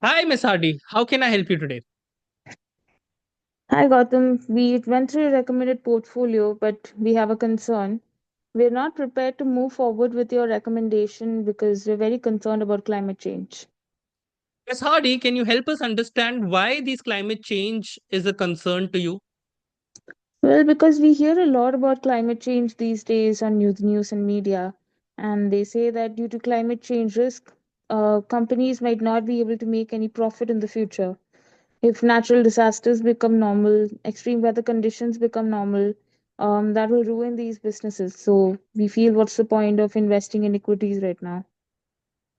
Hi, Miss Hardy. How can I help you today? Hi Gautam, we went through your recommended portfolio, but we have a concern. We're not prepared to move forward with your recommendation because we're very concerned about climate change. Miss Hardy, can you help us understand why this climate change is a concern to you? Well, because we hear a lot about climate change these days on news and media, and they say that due to climate change risk, companies might not be able to make any profit in the future. If natural disasters become normal, extreme weather conditions become normal, that will ruin these businesses. So we feel what's the point of investing in equities right now?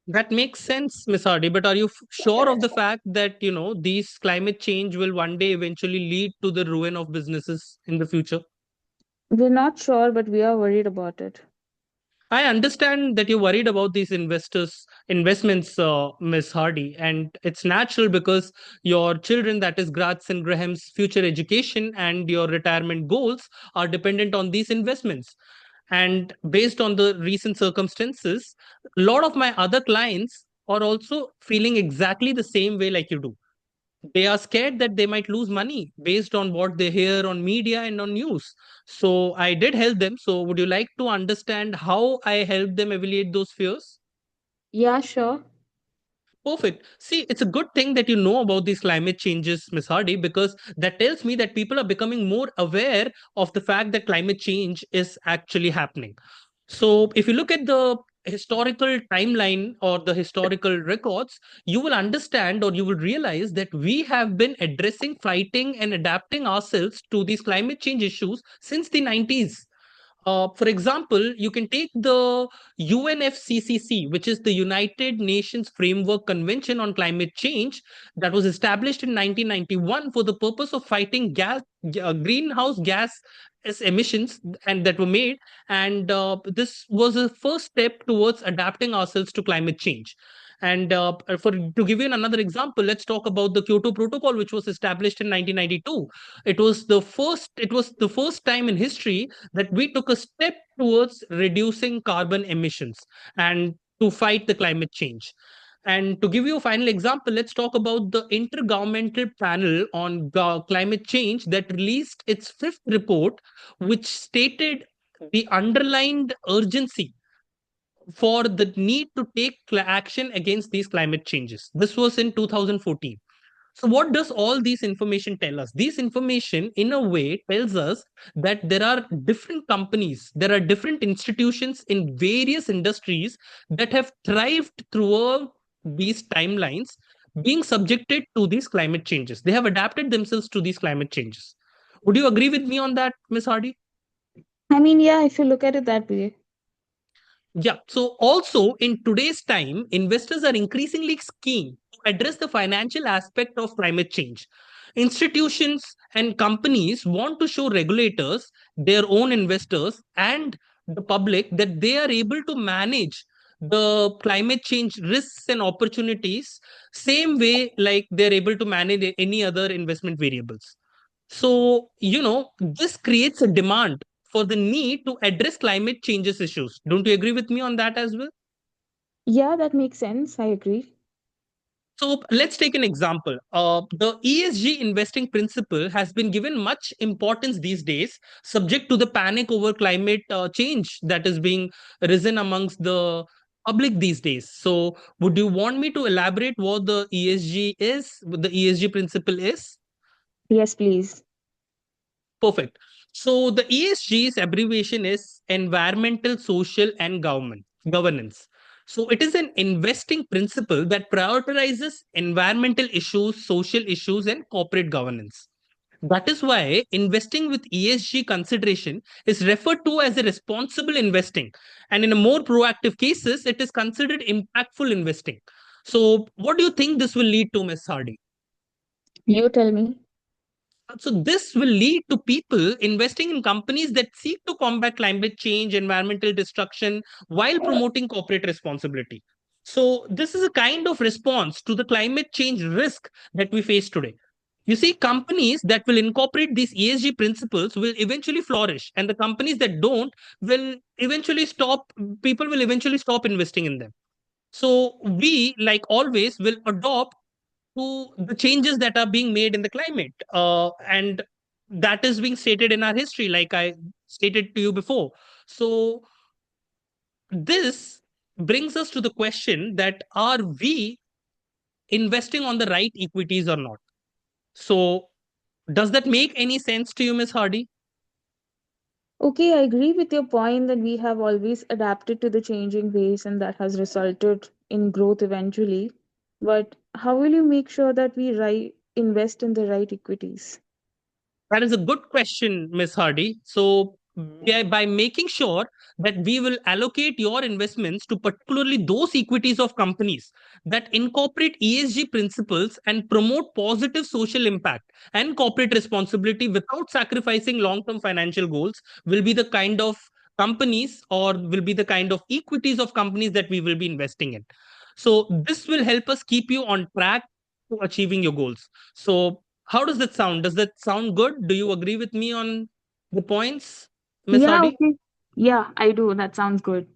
That makes sense, Miss Hardy, but are you sure of the fact that, these climate change will one day eventually lead to the ruin of businesses in the future? We're not sure, but we are worried about it. I understand that you're worried about these investments, Miss Hardy, and it's natural because your children, that is Graz and Graham's future education and your retirement goals, are dependent on these investments. And based on the recent circumstances, a lot of my other clients are also feeling exactly the same way like you do. They are scared that they might lose money based on what they hear on media and on news. So I did help them. So would you like to understand how I helped them alleviate those fears? Yeah, sure. Perfect. See, it's a good thing that you know about these climate changes, Miss Hardy, because that tells me that people are becoming more aware of the fact that climate change is actually happening. So, if you look at the historical timeline or the historical records, you will understand or you will realize that we have been addressing, fighting, and adapting ourselves to these climate change issues since the 90s. For example, you can take the UNFCCC, which is the United Nations Framework Convention on Climate Change, that was established in 1991 for the purpose of fighting greenhouse gas emissions and that were made. And this was a first step towards adapting ourselves to climate change. And for to give you another example, let's talk about the Kyoto Protocol, which was established in 1992. It was the first time in history that we took a step towards reducing carbon emissions and to fight the climate change. And to give you a final example, let's talk about the Intergovernmental Panel on Climate Change that released its fifth report, which stated the underlined urgency for the need to take action against these climate changes. This was in 2014. So, what does all these information tell us? These information, in a way, tells us that there are different companies, there are different institutions in various industries that have thrived throughout these timelines, being subjected to these climate changes. They have adapted themselves to these climate changes. Would you agree with me on that, Miss Hardy? I mean, yeah, if you look at it that way. Yeah. So also in today's time, investors are increasingly keen to address the financial aspect of climate change. Institutions and companies want to show regulators, their own investors, and the public that they are able to manage the climate change risks and opportunities same way like they're able to manage any other investment variables. So, this creates a demand for the need to address climate changes issues. Don't you agree with me on that as well? Yeah, that makes sense. I agree. So, let's take an example. The ESG investing principle has been given much importance these days, subject to the panic over climate change that is being risen amongst the public these days. So, would you want me to elaborate what the ESG is, what the ESG principle is? Yes, please. Perfect. So the ESG's abbreviation is environmental, social, and governance. So it is an investing principle that prioritizes environmental issues, social issues, and corporate governance. That is why investing with ESG consideration is referred to as a responsible investing. And in a more proactive cases, it is considered impactful investing. So what do you think this will lead to, Ms. Hardy? You tell me. So this will lead to people investing in companies that seek to combat climate change, environmental destruction, while promoting corporate responsibility. So this is a kind of response to the climate change risk that we face today. You see, companies that will incorporate these ESG principles will eventually flourish, and the companies that don't will eventually stop. People will eventually stop investing in them. So we, like always, will adopt to the changes that are being made in the climate. And that is being stated in our history, like I stated to you before. So, this brings us to the question that are we investing on the right equities or not? So, does that make any sense to you, Miss Hardy? Okay, I agree with your point that we have always adapted to the changing ways and that has resulted in growth eventually. But how will you make sure that we invest in the right equities? That is a good question, Miss Hardy. So, by making sure that we will allocate your investments to particularly those equities of companies that incorporate ESG principles and promote positive social impact and corporate responsibility without sacrificing long term financial goals, will be the kind of companies or will be the kind of equities of companies that we will be investing in. So, this will help us keep you on track to achieving your goals. So, how does that sound? Does that sound good? Do you agree with me on the points, Miss Yeah, Hardy? okay. Yeah, I do. That sounds good.